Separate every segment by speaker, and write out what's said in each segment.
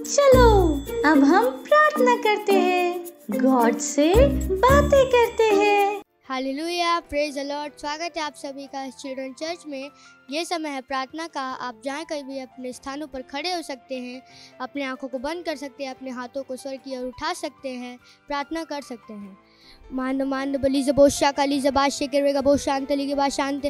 Speaker 1: चलो अब हम प्रार्थना करते हैं, गॉड से बातें करते हैं।
Speaker 2: Hallelujah, praise the Lord. स्वागत है आप सभी का चिल्ड्रन चर्च में। ये समय है प्रार्थना का। आप जहाँ कहीं भी अपने स्थानों पर खड़े हो सकते हैं, अपने आंखों को बंद कर सकते हैं, अपने हाथों को स्वर की ओर उठा सकते हैं, प्रार्थना कर सकते हैं। मान बली जबोशा काली जबाशे के रेगा बो शांत लिगे बा शांत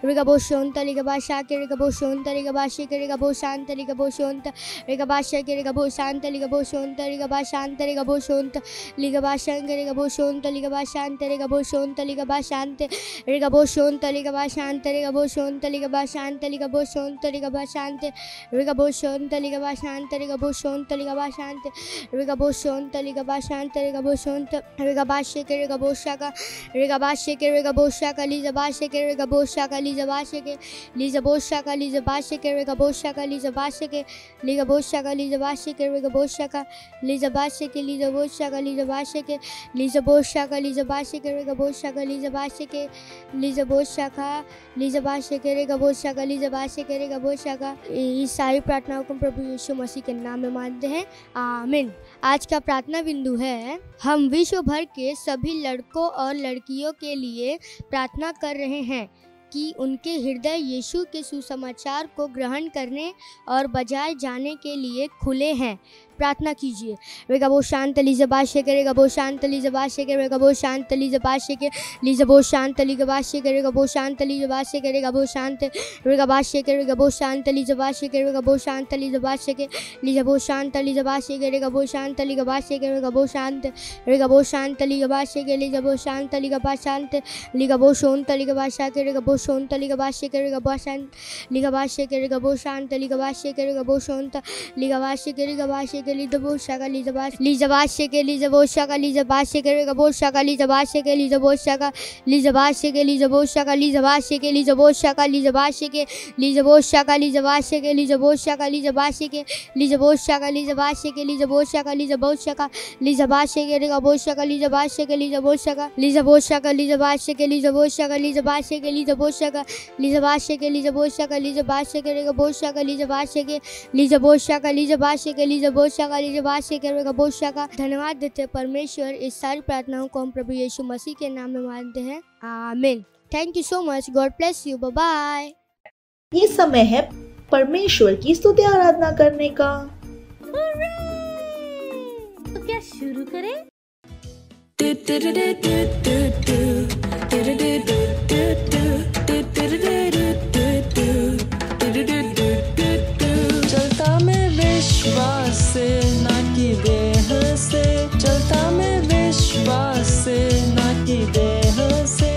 Speaker 2: रेगा बो शोंत लिगे बा शा के रेगा बो शोंत लिगे बा शे के रेगा बो शांत लिगे बो शोंत रेगा बा शे के रेगा बो शांत लिगे बो शोंत रेगा बा शांत रेगा बो शोंत लिगे बा शंग रेगा बो शोंत लिगे बा शांत रेगा बो शोंत लिगे बा शांत रेगा बो शोंत लिगे बा शांत रेगा बो शोंत लिगे बा शांत लिगे बो शोंत लिगे बा शांत रेगा बो शोंत लिगे बा शांत रेगा बो शोंत लिगे बा शांत रेगा बो शोंत लिगे बा शांत रेगा बो शोंत रेगा बा शे के रेगा बोशा का रेगा बाशे के रेगा बोशा का लीजा बाशे के रेगा बोशा का लीजा बाशे के लीजा बोशा का लीजा बाशे के रेगा बोशा का लीजा बाशे के लीजा बोशा का लीजा बाशे के रेगा बोशा का लीजा बाशे के लीजा बोशा का लीजा बाशे के लीजा बोशा का लीजा बाशे के रेगा बोशा का लीजा बाशे के लीजा बोशा का लीजा बाशे के रेगा बोशा का लीजा बाशे के रेगा बोशा का। इस सारी प्रार्थनाओं को प्रभु यीशु मसीह के नाम में मानते हैं, आमीन। आज का प्रार्थना बिंदु है, हम विश्व भर के सभी लड़कों और लड़कियों के लिए प्रार्थना कर रहे हैं कि उनके हृदय यीशु के सुसमाचार को ग्रहण करने और बजाए जाने के लिए खुले हैं। प्रार्थना कीजिए। रेगा बो शांत लीजा बाशे के रेगा बो शांत लीजा बाशे के रेगा बो शांत लीजा बाशे के लीजा बो शांत लीजा बाशे के रेगा बो शांत लीजा बाशे के रेगा बो शांत रेगा बाशे के रेगा बो शांत लीजा बाशे के रेगा बो शांत लीजा बाशे के लीजा बो शांत लीजा बाशे के रेगा बो शांत लीजा बाशे के रेगा बो शांत रेगा बो शांत लीजा बाशे के लीजा बो शांत लीजा बा शांत लीगा बो शोंत लीगा बाशा के रेगा बो शोंत लीगा बाशे के रेगा बो शांत लीगा बाशे के रेगा बो शांत लीगा बाशे के रेगा बो शोंत लीगा बाशे के रेगा बाशे के लीजा बोशा का लीजा बाश लीजा बाशे के लीजा बोशा का लीजा बाशे के रेगा बोशा का लीजा बाशे के लीजा बोशा का लीजा बाशे के लीजा बोशा का लीजा बाशे के लीजा बोशा का लीजा बाशे के लीजा बोशा का लीजा बाशे के लीजा बोशा का लीजा बाशे के लीजा बोशा का लीजा बाशे के लीजा बोशा का लीजा बोशा का लीजा बाशे के रेगा बोशा का लीजा बाशे के लीजा बोशा का लीजा बोशा का लीजा बाशे के लीजा बोशा का लीजा बाशे के लीजा बोशा का लीजा बाशे के लीजा बोशा का लीजा बाशे के रेगा बोशा का लीजा बाशे के लीजा बोशा का लीजा बाशे के लीजा बोशा का लीजा बाशे के रेगा बोशा का। धन्यवाद देते परमेश्वर। इस सारी प्रार्थनाओं को हम प्रभु यीशु मसीह के नाम में मानते हैं, आमीन। Thank you so much. God bless you. Bye bye.
Speaker 3: ये समय है परमेश्वर की स्तुति आराधना करने का।
Speaker 1: तो क्या शुरू करें?
Speaker 4: चलता मैं विश्वास से ना कि देह से, चलता मैं विश्वास से ना कि देह से।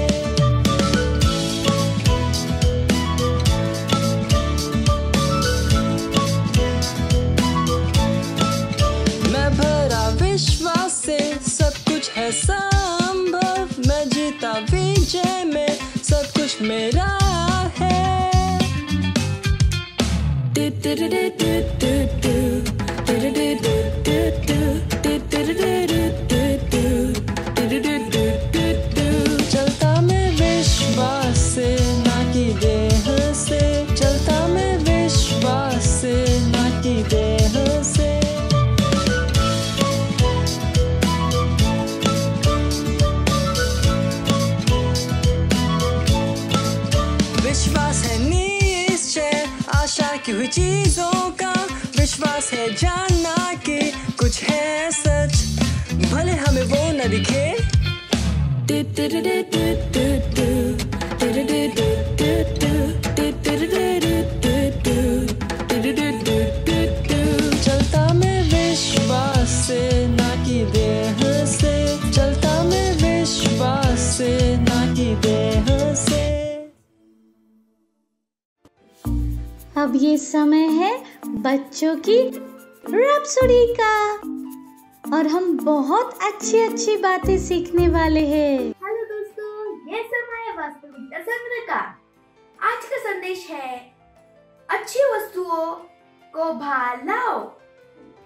Speaker 4: मैं भरा विश्वास से, सब कुछ है संभव। मैं जीता विजय में, सब कुछ मेरा है। चलता मैं विश्वास से ना कि देह से, चलता मैं विश्वास से ना कि देह से। विश्वास है निश्चय आशा की हुई चीजों का, विश्वास है जानना कि कुछ है सच, भले हमें वो न दिखे। चलता मैं विश्वास से ना कि देह से, चलता मैं विश्वास से ना कि देह से।
Speaker 1: अब ये समय है बच्चों की रैप्सोडी का और हम बहुत अच्छी बातें सीखने वाले हैं।
Speaker 5: हेलो दोस्तों, ये समय है वास्तविकता संग्रह का। आज का संदेश है, अच्छी वस्तुओं को बाहर लाओ,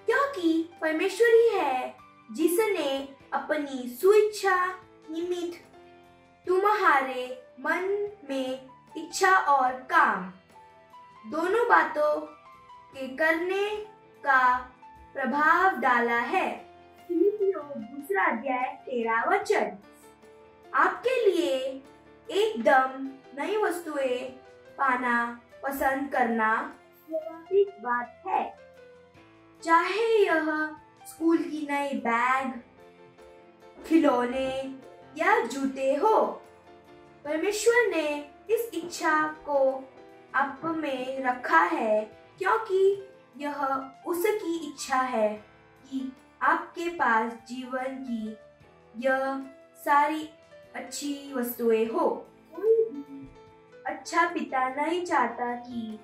Speaker 5: क्योंकि परमेश्वर ही है जिसने अपनी स्वेच्छा निमित्त तुम्हारे मन में इच्छा और काम दोनों बातों के करने का प्रभाव डाला है। फिलिपियों 2 अध्याय 13 वचन। आपके लिए एकदम नई वस्तुएं पाना पसंद करना स्वाभाविक बात है, चाहे यह स्कूल की नई बैग, खिलौने या जूते हो। परमेश्वर ने इस इच्छा को आप में रखा है क्योंकि यह उसकी इच्छा है कि आपके पास जीवन की यह सारी अच्छी वस्तुएं हो। कोई भी अच्छा पिता नहीं चाहता कि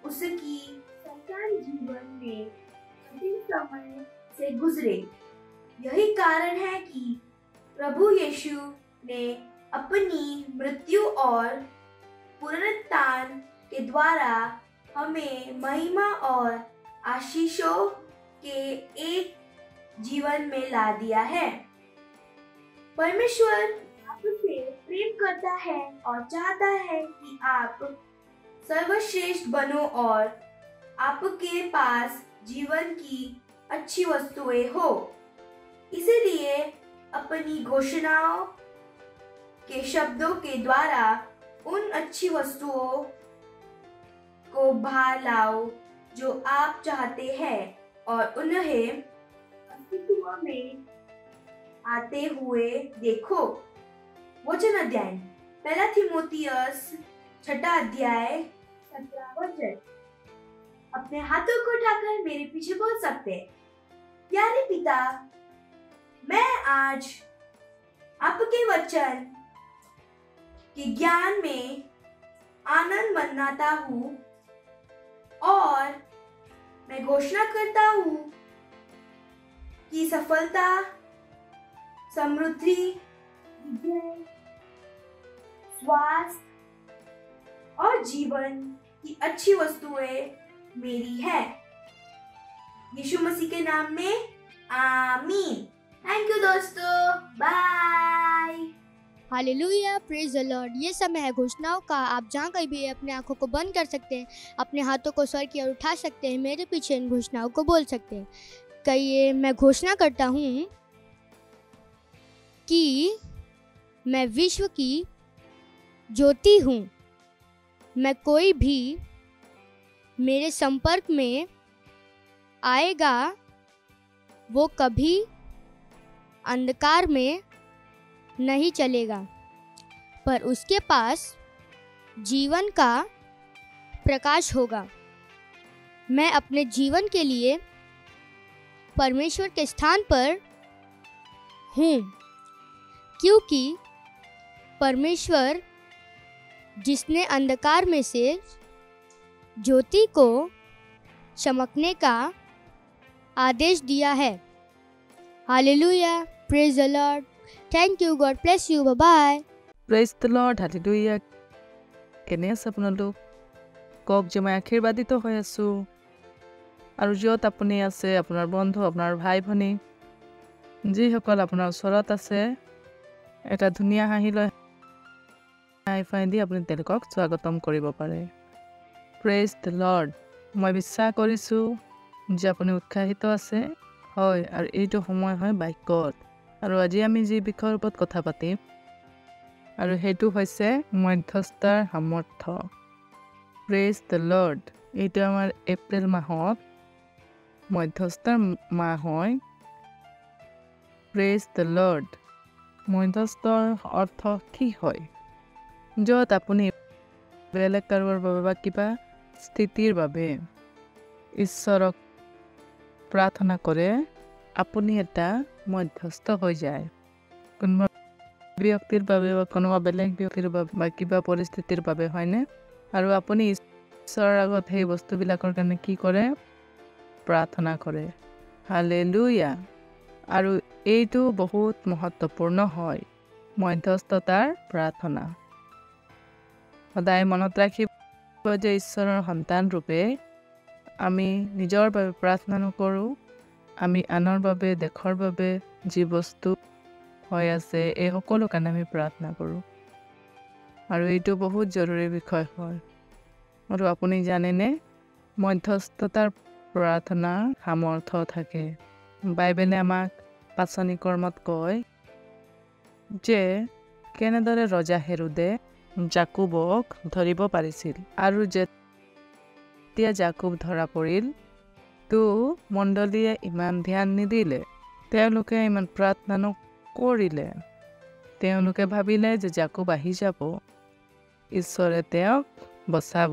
Speaker 5: उसकी संतान जीवन में कठिन समय से गुजरे। यही कारण है कि प्रभु यीशु ने अपनी मृत्यु और पुनरुत्थान के द्वारा हमें महिमा और आशीषों के एक जीवन में ला दिया है। परमेश्वर आपसे प्रेम करता है और चाहता है कि आप सर्वश्रेष्ठ बनो और आपके पास जीवन की अच्छी वस्तुएं हो। इसीलिए अपनी घोषणाओं के शब्दों के द्वारा उन अच्छी वस्तुओं को बाहर लाओ जो आप चाहते हैं और उन्हें अस्तित्व में आते हुए देखो। वचन अध्ययन 1 थिमोथियस 6 अध्याय 17 वचन। अपने हाथों को उठाकर मेरे पीछे बोल सकते हैं, प्यारे पिता, मैं आज आपके वचन के ज्ञान में आनंद मनाता हूँ और मैं घोषणा करता हूँ कि सफलता, समृद्धि, विजय, स्वास्थ्य और जीवन की अच्छी वस्तुएं मेरी है। यीशु मसीह के नाम में आमीन। थैंक यू दोस्तों, bye.
Speaker 2: Hallelujah, praise the Lord. ये समय है घोषणाओं का। आप जहाँ कहीं भी अपने आंखों को बंद कर सकते हैं, अपने हाथों को स्वर की ओर उठा सकते हैं, मेरे पीछे इन घोषणाओं को बोल सकते हैं। कहिए, मैं घोषणा करता हूँ कि मैं विश्व की ज्योति हूँ। मैं कोई भी मेरे संपर्क में आएगा वो कभी अंधकार में नहीं चलेगा, पर उसके पास जीवन का प्रकाश होगा। मैं अपने जीवन के लिए परमेश्वर के स्थान पर हूँ, क्योंकि परमेश्वर जिसने अंधकार में से ज्योति को चमकने का आदेश दिया है। Hallelujah, praise the Lord, thank you, God bless you, bye bye.
Speaker 6: Praise the lord, hallelujah. কেনে আছে আপোনালোক? কওক যে মই আশীৰ্বাদিত হৈ আছোঁ। আৰু য'ত আপুনি আছে, আপোনাৰ বন্ধু, আপোনাৰ ভাই ভনী, যিসকল আপোনাৰ ওচৰত আছে, এটা ধুনীয়া হাঁহি লৈ হাই ফাই দি আপুনি তেওঁলোকক স্বাগতম কৰিব পাৰে। Praise the lord. মই বিশ্বাস কৰিছোঁ যে আপুনি উৎসাহিত আছে। হয়, আৰু এইটো সময় হয় বাক্যত। আৰু আজি আমি যি বিষয়ৰ ওপৰত কথা পাতিম, আৰু সেইটো হৈছে মধ্যস্থৰ সামৰ্থ্য। Praise the lord. এইটো আমাৰ এপ্ৰিল মাহত মধ্যস্থৰ মাহ হয়। Praise the lord. মধ্যস্থৰ অৰ্থ কি হয়? য'ত আপুনি বেলেগ কাৰোবাৰ বাবে বা কিবা স্থিতিৰ বাবে ঈশ্বৰক প্ৰাৰ্থনা কৰে, আপুনি এটা মধ্যস্থ হৈ যায়। কোনোবা ব্যক্তিৰ বাবে বা কোনোবা বেলেগ ব্যক্তিৰ বাবে বা কিবা পৰিস্থিতিৰ বাবে, হয়নে? আৰু আপুনি ঈশ্বৰৰ আগত সেই বস্তুবিলাকৰ কাৰণে কি কৰে? প্ৰাৰ্থনা কৰে। হালেলুয়া। আৰু এইটো বহুত মহত্বপূৰ্ণ হয়, মধ্যস্থতাৰ প্ৰাৰ্থনা। সদায় মনত ৰাখিব যে ঈশ্বৰৰ সন্তান ৰূপে আমি নিজৰ বাবে প্ৰাৰ্থনা নকৰোঁ, আমি আনৰ বাবে, দেশৰ বাবে যি বস্তু হৈ আছে এই সকলো কাৰণে আমি প্ৰাৰ্থনা কৰোঁ। আৰু এইটো বহুত জৰুৰী বিষয় হয়। আৰু আপুনি জানেনে, মধ্যস্থতাৰ প্ৰাৰ্থনা সামৰ্থ্য থাকে। বাইবেলে আমাক পাচনি কৰ্মত কয় যে কেনেদৰে ৰজা হেৰোদে জাকুবক ধৰিব পাৰিছিল, আৰু যেতিয়া জাকুব ধৰা পৰিল তো মণ্ডলীয়ে ইমান ধ্যান নিদিলে, তেওঁলোকে ইমান প্ৰাৰ্থনা নকৰিলে। তেওঁলোকে ভাবিলে যে জাকুব আহি যাব, ঈশ্বৰে তেওঁক বচাব,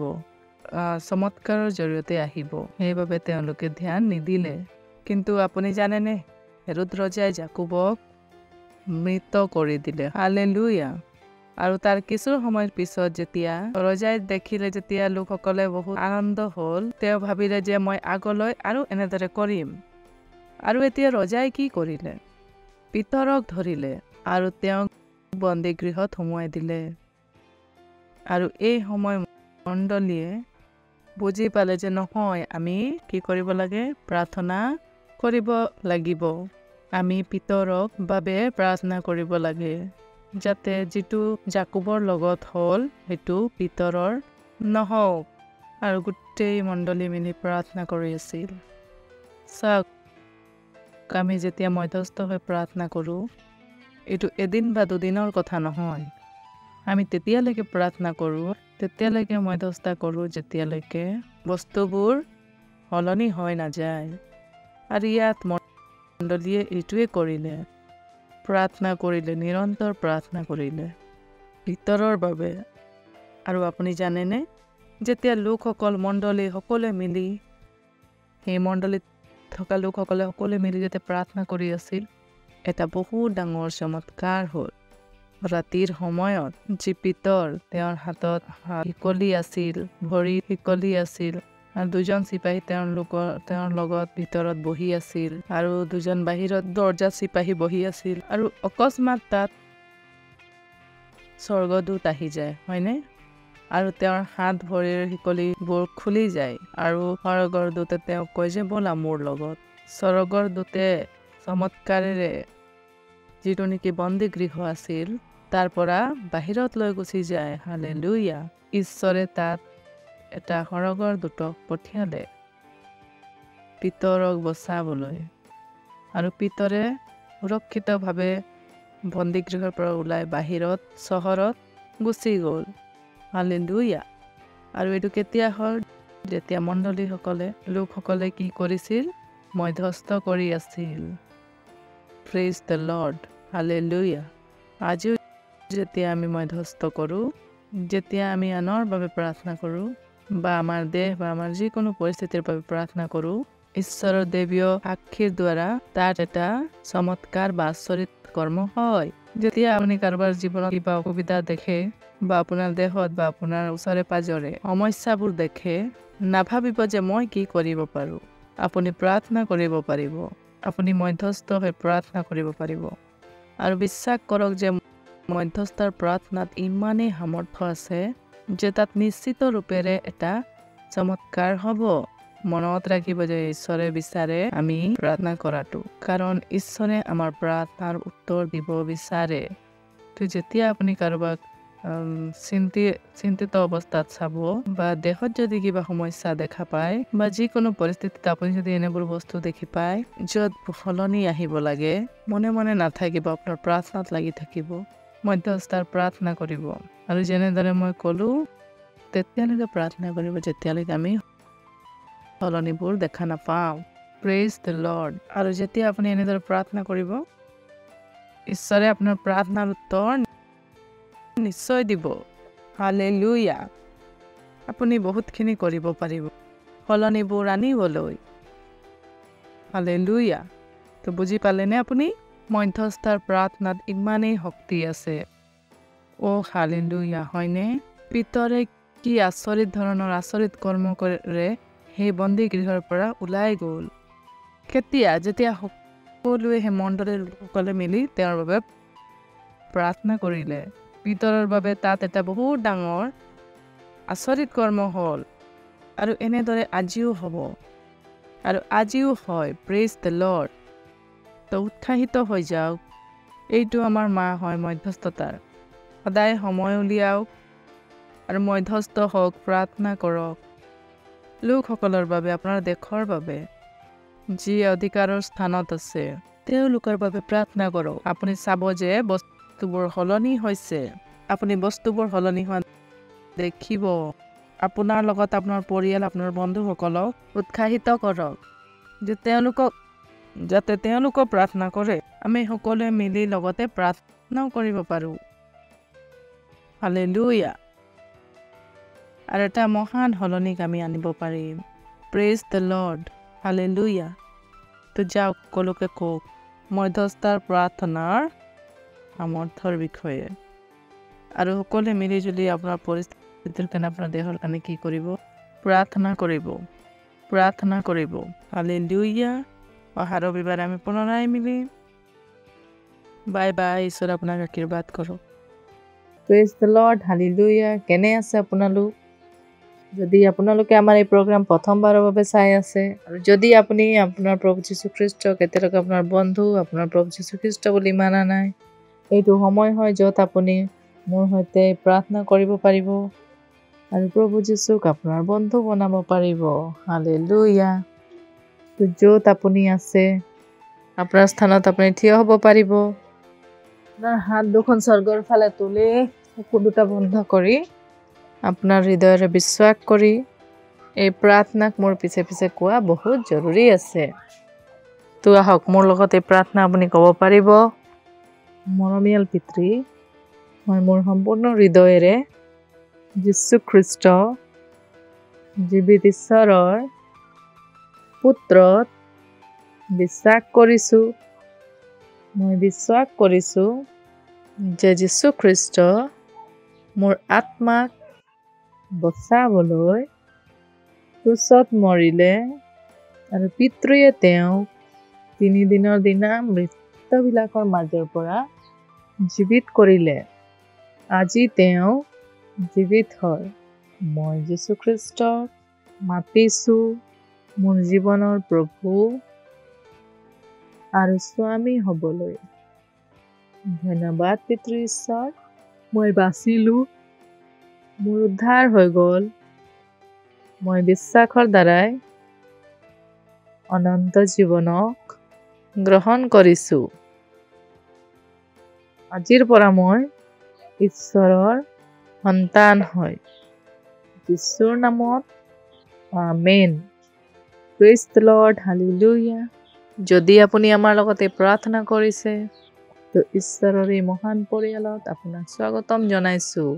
Speaker 6: চমৎকাৰৰ জৰিয়তে আহিব, সেইবাবে তেওঁলোকে ধ্যান নিদিলে। কিন্তু আপুনি জানেনে, হেৰোদ ৰজাই জাকুবক মৃত কৰি দিলে। হালেলুয়া। আৰু তাৰ কিছু সময়ৰ পিছত যেতিয়া ৰজাই দেখিলে, যেতিয়া লোকসকলে বহুত আনন্দ হ'ল, তেওঁ ভাবিলে যে মই আগলৈ আৰু এনেদৰে কৰিম। আৰু এতিয়া ৰজাই কি কৰিলে? পিতৰক ধৰিলে আৰু তেওঁক বন্দীগৃহত সোমোৱাই দিলে। আৰু এই সময় মণ্ডলীয়ে বুজি পালে যে নহয়, আমি কি কৰিব লাগে? প্ৰাৰ্থনা কৰিব লাগিব। আমি পিতৰক বাবে প্ৰাৰ্থনা কৰিব লাগে, যাতে যিটো জাকুবৰ লগত হ'ল সেইটো পিতৰৰ নহওক। আৰু গোটেই মণ্ডলী মিলি প্ৰাৰ্থনা কৰি আছিল। চাওক, আমি যেতিয়া মধ্যস্থ হৈ প্ৰাৰ্থনা কৰোঁ, এইটো এদিন বা দুদিনৰ কথা নহয়। আমি তেতিয়ালৈকে প্ৰাৰ্থনা কৰোঁ, তেতিয়ালৈকে মধ্যস্থতা কৰোঁ, যেতিয়ালৈকে বস্তুবোৰ সলনি হৈ নাযায়। আৰু ইয়াত মণ্ডলীয়ে এইটোৱে কৰিলে, প্ৰাৰ্থনা কৰিলে, নিৰন্তৰ প্ৰাৰ্থনা কৰিলে পিতৰৰ বাবে। আৰু আপুনি জানেনে, যেতিয়া লোকসকল মণ্ডলী সকলোৱে মিলি, সেই মণ্ডলীত থকা লোকসকলে সকলোৱে মিলি যেতিয়া প্ৰাৰ্থনা কৰি আছিল, এটা বহুত ডাঙৰ চমৎকাৰ হ'ল। ৰাতিৰ সময়ত যি পিতৰ, তেওঁৰ হাতত শিকলি আছিল, ভৰিত শিকলি আছিল, আৰু দুজন চিপাহী তেওঁৰ লগত ভিতৰত বহি আছিল, আৰু দুজন বাহিৰত দৰ্জাত চিপাহী বহি আছিল। আৰু অকস্মাত তাত স্বৰ্গদূত আহি যায়, হয়নে? আৰু তেওঁৰ হাত ভৰিৰ শিকলিবোৰ খুলি যায়, আৰু স্বৰ্গৰ দূতে তেওঁক কয় যে ব'লা মোৰ লগত। স্বৰ্গৰ দূতে চমৎকাৰেৰে যিটো নেকি বন্দীগৃহ আছিল, তাৰ পৰা বাহিৰত লৈ গুচি যায়। হালেলুয়া। ঈশ্বৰে তাত এটা স্বৰ্গৰ দূতক পঠিয়ালে পিতৰক বচাবলৈ, আৰু পিতৰে সুৰক্ষিতভাৱে বন্দীগৃহৰ পৰা ওলাই বাহিৰত চহৰত গুচি গ'ল। হালেলুয়া। আৰু এইটো কেতিয়া হ'ল? যেতিয়া মণ্ডলীসকলে, লোকসকলে কি কৰিছিল? মধ্যস্থ কৰি আছিল। Praise the lord. হালেলুয়া। আজিও যেতিয়া আমি মধ্যস্থ কৰোঁ, যেতিয়া আমি আনৰ বাবে প্ৰাৰ্থনা কৰোঁ, বা আমাৰ দেশ বা আমাৰ যিকোনো পৰিস্থিতিৰ বাবে প্ৰাৰ্থনা কৰোঁ, ঈশ্বৰৰ দেৱীয় সাক্ষীৰ দ্বাৰা তাত এটা চমৎকাৰ বা আচৰিত কৰ্ম হয়। যেতিয়া আপুনি কাৰোবাৰ জীৱনত কিবা অসুবিধা দেখে, বা আপোনাৰ দেহত বা আপোনাৰ ওচৰে পাজৰে সমস্যাবোৰ দেখে, নাভাবিব যে মই কি কৰিব পাৰোঁ। আপুনি প্ৰাৰ্থনা কৰিব পাৰিব, আপুনি মধ্যস্থ হৈ প্ৰাৰ্থনা কৰিব পাৰিব। আৰু বিশ্বাস কৰক যে মধ্যস্থৰ প্ৰাৰ্থনাত ইমানেই সামৰ্থ্য আছে যে তাত নিশ্চিত ৰূপেৰে এটা চমৎকাৰ হ'ব। মনত ৰাখিব যে ঈশ্বৰে বিচাৰে আমি প্ৰাৰ্থনা কৰাটো, কাৰণ ঈশ্বৰে আমাৰ প্ৰাৰ্থনাৰ উত্তৰ দিব বিচাৰে। তো যেতিয়া আপুনি কাৰোবাক চিন্তিত অৱস্থাত চাব, বা দেহত যদি কিবা সমস্যা দেখা পায়, বা যিকোনো পৰিস্থিতিত আপুনি যদি এনেবোৰ বস্তু দেখি পায় য'ত সলনি আহিব লাগে, মনে মনে নাথাকিব, আপোনাৰ প্ৰাৰ্থনাত লাগি থাকিব, মধ্যস্থৰ প্ৰাৰ্থনা কৰিব। আৰু যেনেদৰে মই ক'লোঁ, তেতিয়ালৈকে প্ৰাৰ্থনা কৰিব যেতিয়ালৈকে আমি সলনিবোৰ দেখা নাপাওঁ। Praise the lord. আৰু যেতিয়া আপুনি এনেদৰে প্ৰাৰ্থনা কৰিব, ঈশ্বৰে আপোনাৰ প্ৰাৰ্থনাৰ উত্তৰ নিশ্চয় দিব। হালেলুয়া। আপুনি বহুতখিনি কৰিব পাৰিব সলনিবোৰ আনিবলৈ। হালেলুয়া। তো বুজি পালেনে আপুনি? মধ্যস্থৰ প্ৰাৰ্থনাত ইমানেই শক্তি আছে। হালেলুয়া, হয়নে? পিতৰে কি আচৰিত ধৰণৰ আচৰিত কৰ্ম কৰে, সেই বন্দীগৃহৰ পৰা ওলাই গ'ল। কেতিয়া? যেতিয়া সকলোৱে, সেই মণ্ডলীৰ লোকসকলে মিলি তেওঁৰ বাবে প্ৰাৰ্থনা কৰিলে। পিতৰৰ বাবে তাত এটা বহুত ডাঙৰ আচৰিত কৰ্ম হ'ল। আৰু এনেদৰে আজিও হ'ব, আৰু আজিও হয়। Praise the lord. তো উৎসাহিত হৈ যাওক। এইটো আমাৰ মাহ হয় মধ্যস্থতাৰ। সদায় সময় উলিয়াওক আৰু মধ্যস্থ হওক, প্ৰাৰ্থনা কৰক। লোকসকলৰ বাবে আপোনাৰ দেশৰ বাবে যি অধিকাৰৰ স্থানত আছে তেওঁলোকৰ বাবে প্ৰাৰ্থনা কৰক। আপুনি চাব যে বস্তুবোৰ সলনি হৈছে। আপুনি বস্তুবোৰ সলনি হোৱা দেখিব। আপোনাৰ লগত আপোনাৰ পৰিয়াল, আপোনাৰ বন্ধুসকলক উৎসাহিত কৰক যে যাতে তেওঁলোকক প্ৰাৰ্থনা কৰে। আমি সকলোৱে মিলি লগতে প্ৰাৰ্থনাও কৰিব পাৰোঁ। হালেলুয়া। আৰু এটা মহান সলনিক আমি আনিব পাৰিম। Praise the lord. হালেলুয়া। তো যাওক সকলোকে কওক মধ্যস্থাৰ প্ৰাৰ্থনাৰ সামৰ্থ্যৰ বিষয়ে। আৰু সকলোৱে মিলিজুলি আপোনাৰ পৰিস্থিতিৰ কাৰণে, আপোনাৰ দেহৰ কাৰণে কি কৰিব? প্ৰাৰ্থনা কৰিব। হালেলুয়া। অহা ৰবিবাৰে আমি পুনৰাই মিলিম। Bye bye. ঈশ্বৰ আপোনাক আশীৰ্বাদ কৰক। Praise the lord. হালেলুয়া। কেনে আছে আপোনালোক? যদি আপোনালোকে আমাৰ এই প্ৰগ্ৰাম প্ৰথমবাৰৰ বাবে চাই আছে, আৰু যদি আপুনি আপোনাৰ প্ৰভু যীশুখ্ৰীষ্টক এতিয়ালৈকে আপোনাৰ বন্ধু, আপোনাৰ প্ৰভু যীশুখ্ৰীষ্ট বুলি মানা নাই, এইটো সময় হয় য'ত আপুনি মোৰ সৈতে প্ৰাৰ্থনা কৰিব পাৰিব আৰু প্ৰভু যীশুক আপোনাৰ বন্ধু বনাব পাৰিব। হালেলুয়া। য'ত আপুনি আছে আপোনাৰ স্থানত আপুনি থিয় হ'ব পাৰিব। আপোনাৰ হাত দুখন স্বৰ্গৰ ফালে তুলি চকু দুটা বন্ধ কৰি আপোনাৰ হৃদয়েৰে বিশ্বাস কৰি এই প্ৰাৰ্থনাক মোৰ পিছে পিছে কোৱা বহুত জৰুৰী আছে। তো আহক মোৰ লগত এই প্ৰাৰ্থনা আপুনি ক'ব পাৰিব। মৰমীয়াল পিতৃ, মই মোৰ সম্পূৰ্ণ হৃদয়েৰে যীশুখ্ৰীষ্ট জীৱিত ঈশ্বৰৰ পুত্ৰত বিশ্বাস কৰিছোঁ। মই বিশ্বাস কৰিছোঁ যে যীশুখ্ৰীষ্ট মোৰ আত্মাক বচাবলৈ ক্ৰুচত মৰিলে আৰু পিতৃয়ে তেওঁক 3 দিনৰ দিনা মৃতবিলাকৰ মাজৰ পৰা জীৱিত কৰিলে। আজি তেওঁ জীৱিত হয়। মই যীশুখ্ৰীষ্টক মাতিছোঁ মোৰ জীৱনৰ প্ৰভু আৰু স্বামী হ'বলৈ। ধন্যবাদ পিতৃ ঈশ্বৰ। মই বাচিলোঁ। মোৰ উদ্ধাৰ হৈ গ'ল। মই বিশ্বাসৰ দ্বাৰাই অনন্ত জীৱনক গ্ৰহণ কৰিছোঁ। আজিৰ পৰা মই ঈশ্বৰৰ সন্তান হয়। যীশুৰ নামত amen. Praise the lord. Hallelujah. যদি আপুনি আমাৰ লগতে প্ৰাৰ্থনা কৰিছে, তো ঈশ্বৰৰ এই মহান পৰিয়ালত আপোনাক স্বাগতম জনাইছোঁ।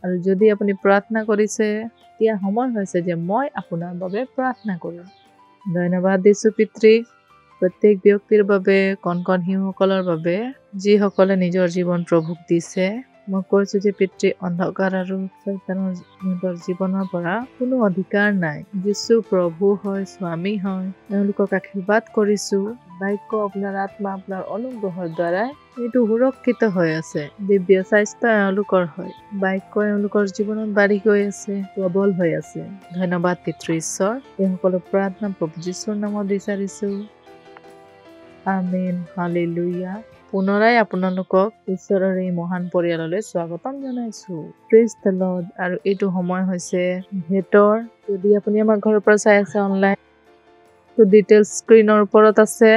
Speaker 6: আৰু যদি আপুনি প্ৰাৰ্থনা কৰিছে, এতিয়া সময় হৈছে যে মই আপোনাৰ বাবে প্ৰাৰ্থনা কৰিম। ধন্যবাদ দিছোঁ পিতৃ, প্ৰত্যেক ব্যক্তিৰ বাবে, কণ কণ শিশুসকলৰ বাবে যিসকলে নিজৰ জীৱন প্ৰভুক দিছে। মই কৈছোঁ যে পিতৃ, অন্ধকাৰ আৰু শয়তানৰ জীৱনৰ পৰা কোনো অধিকাৰ নাই। যীশু প্ৰভু হয়, স্বামী হয়। তেওঁলোকক আশীৰ্বাদ কৰিছোঁ। বাক্য আপোনাৰ আত্মা আপোনাৰ অনুগ্ৰহৰ দ্বাৰাই এইটো সুৰক্ষিত হৈ আছে। দিব্য স্বাস্থ্য এওঁলোকৰ হয়। বাক্য এওঁলোকৰ জীৱনত বাঢ়ি গৈ আছে, প্ৰবল হৈ আছে। ধন্যবাদ পিতৃ ঈশ্বৰ। এই সকলো প্ৰাৰ্থনা প্ৰভু যীশুৰ নামত বিচাৰিছোঁ। আমেন। হালেলুয়া। পুনৰাই আপোনালোকক ঈশ্বৰৰ এই মহান পৰিয়াললৈ স্বাগতম জনাইছোঁ। Praise the lord. আৰু এইটো সময় হৈছে ভেটৰ। যদি আপুনি আমাৰ ঘৰৰ পৰা চাই আছে অনলাইন, তো ডিটেইলছ স্ক্ৰীনৰ ওপৰত আছে।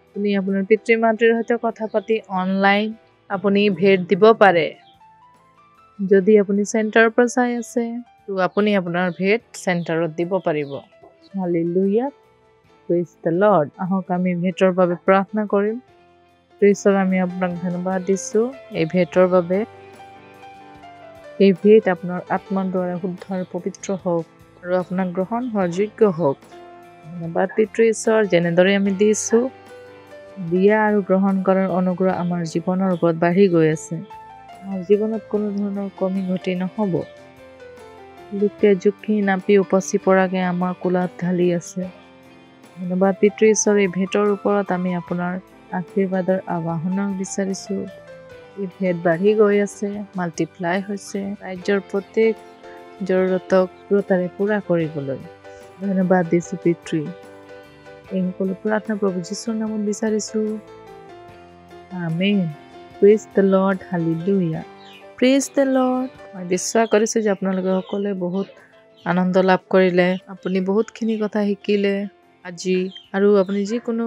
Speaker 6: আপুনি আপোনাৰ পিতৃ মাতৃৰ সৈতে কথা পাতি অনলাইন আপুনি ভেট দিব পাৰে। যদি আপুনি চেণ্টাৰৰ পৰা চাই আছে, তো আপুনি আপোনাৰ ভেট চেণ্টাৰত দিব পাৰিব। হালেলুয়া। Praise the lord. আহক আমি ভেটৰ বাবে প্ৰাৰ্থনা কৰিম। ঈশ্বৰ, আমি আপোনাক ধন্যবাদ দিছোঁ এই ভেটৰ বাবে। এই ভেট আপোনাৰ আত্মাৰ দ্বাৰা শুদ্ধ আৰু পবিত্ৰ হওক আৰু আপোনাক গ্ৰহণ হোৱাৰ যোগ্য হওক। ধন্যবাদ পিতৃ ঈশ্বৰ। যেনেদৰে আমি দিছোঁ, দিয়া আৰু গ্ৰহণ কৰাৰ অনুগ্ৰহ আমাৰ জীৱনৰ ওপৰত বাঢ়ি গৈ আছে। আমাৰ জীৱনত কোনো ধৰণৰ কমি ঘটি নহ'ব। লোকে জুখি নাপি উপচি পৰাকৈ আমাৰ কোলাত ঢালি আছে। ধন্যবাদ পিতৃ ঈশ্বৰ। এই ভেটৰ ওপৰত আমি আপোনাৰ আশীৰ্বাদৰ আবাহনক বিচাৰিছোঁ। এই ভেট বাঢ়ি গৈ আছে, মাল্টিপ্লাই হৈছে, ৰাজ্যৰ প্ৰত্যেক জৰুৰতক দ্ৰুততাৰে পূৰা কৰিবলৈ। ধন্যবাদ দিছোঁ পিতৃ। এই সকলো প্ৰাৰ্থনা প্ৰভু যীশুৰ নামত বিচাৰিছোঁ। Amen. Praise the lord. Hallelujah. Praise the lord. মই বিশ্বাস কৰিছোঁ যে আপোনালোকে সকলোৱে বহুত আনন্দ লাভ কৰিলে, আপুনি বহুতখিনি কথা শিকিলে আজি, আৰু আপুনি যিকোনো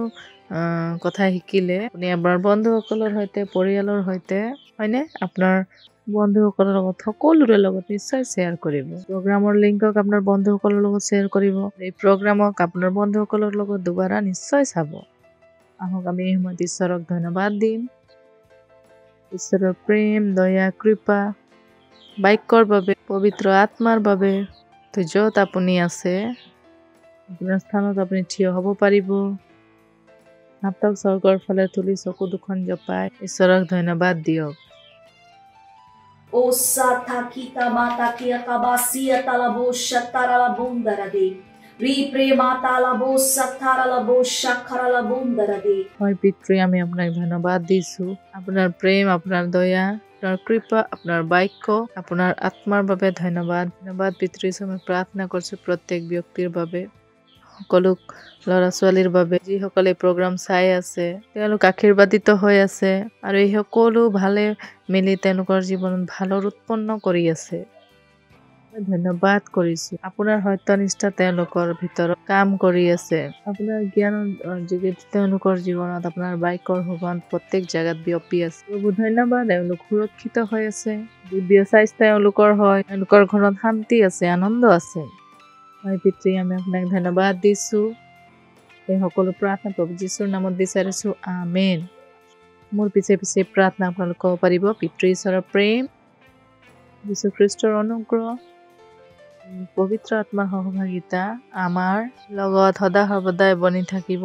Speaker 6: কথা শিকিলে আপুনি আপোনাৰ বন্ধুসকলৰ সৈতে, পৰিয়ালৰ সৈতে, হয়নে, আপোনাৰ বন্ধুসকলৰ লগত সকলোৰে লগত নিশ্চয় শ্বেয়াৰ কৰিব। প্ৰগ্ৰামৰ লিংকক আপোনাৰ বন্ধুসকলৰ লগত শ্বেয়াৰ কৰিব। এই প্ৰগ্ৰামক আপোনাৰ বন্ধুসকলৰ লগত দুবাৰা নিশ্চয় চাব। আহক আমি এই সময়ত ঈশ্বৰক ধন্যবাদ দিম। ঈশ্বৰৰ প্ৰেম, দয়া, কৃপা, বাক্যৰ বাবে, পবিত্ৰ আত্মাৰ বাবে, তো য'ত আপুনি আছে আপোনাৰ স্থানত আপুনি থিয় হ'ব পাৰিব। হাতক স্বৰ্গৰ ফালে তুলি চকু দুখন জপাই ঈশ্বৰক ধন্যবাদ দিয়ক।
Speaker 3: O sata kita mata kia kabasia talabo shatara la bondarade. Ri premata labo satara labo shakara la bondarade.
Speaker 6: হয় পিতৃ, আমি আপোনাক ধন্যবাদ দিছো। আপোনাৰ প্ৰেম, আপোনাৰ দয়া, আপোনাৰ কৃপা, আপোনাৰ বাক্য, আপোনাৰ আত্মাৰ বাবে ধন্যবাদ। ধন্যবাদ পিতৃ, মই প্ৰাৰ্থনা কৰিছো প্ৰত্যেক ব্যক্তিৰ বাবে, সকলো ল'ৰা ছোৱালীৰ বাবে, যিসকলে প্ৰগ্ৰাম চাই আছে, তেওঁলোক আশীৰ্বাদিত হৈ আছে আৰু এই সকলো ভালে মিলি তেওঁলোকৰ জীৱনত ভালৰ উৎপন্ন কৰি আছে। ধন্যবাদ কৰিছো। আপোনাৰ সত্যনিষ্ঠা তেওঁলোকৰ ভিতৰত কাম কৰি আছে। আপোনাৰ জ্ঞানৰ যোগেদি তেওঁলোকৰ জীৱনত আপোনাৰ বাক্যৰ সুগন্ধ প্ৰত্যেক জেগাত বিয়পি আছে। প্ৰভু ধন্যবাদ, তেওঁলোক সুৰক্ষিত হৈ আছে। দিব্য স্বাস্থ্য তেওঁলোকৰ হয়, তেওঁলোকৰ ঘৰত শান্তি আছে, আনন্দ আছে। হয় পিতৃ, আমি আপোনাক ধন্যবাদ দিছো। এই সকলো প্ৰাৰ্থনা প্ৰভু যীশুৰ নামত বিচাৰিছো, আমেন। মোৰ পিছে পিছে প্ৰাৰ্থনা আপোনালোক ক'ব পাৰিব। পিতৃ ঈশ্বৰৰ প্ৰেম, যীশু খ্ৰীষ্টৰ অনুগ্ৰহ, পবিত্ৰ আত্মাৰ সহভাগিতা আমাৰ লগত সদা সৰ্বদাই বনি থাকিব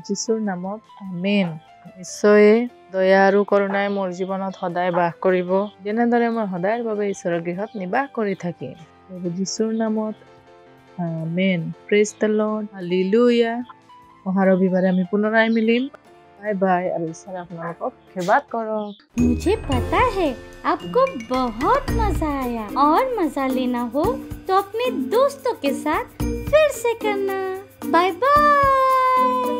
Speaker 6: যীশুৰ নামত, আমেন। নিশ্চয় দয়া আৰু কৰুণাই মোৰ জীৱনত সদায় বাস কৰিব, যেনেদৰে মই সদায়ৰ বাবে ঈশ্বৰৰ গৃহত নিবাস কৰি থাকিম প্ৰভু যীশুৰ নামত, amen. Praise the lord, hallelujah. অহা ৰবিবাৰে আমি পুনৰাই মিলিম। Bye bye. और ईश्वर आपको आशीर्वाद करो।
Speaker 1: मुझे पता है आपको बहुत मजा आया, और मजा लेना हो तो अपने दोस्तों के साथ फिर से करना। Bye bye.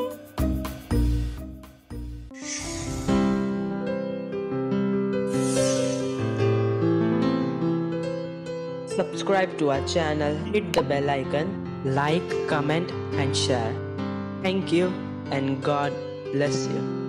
Speaker 4: Subscribe to our channel, hit the bell icon, like, comment and share. Thank you and God bless you.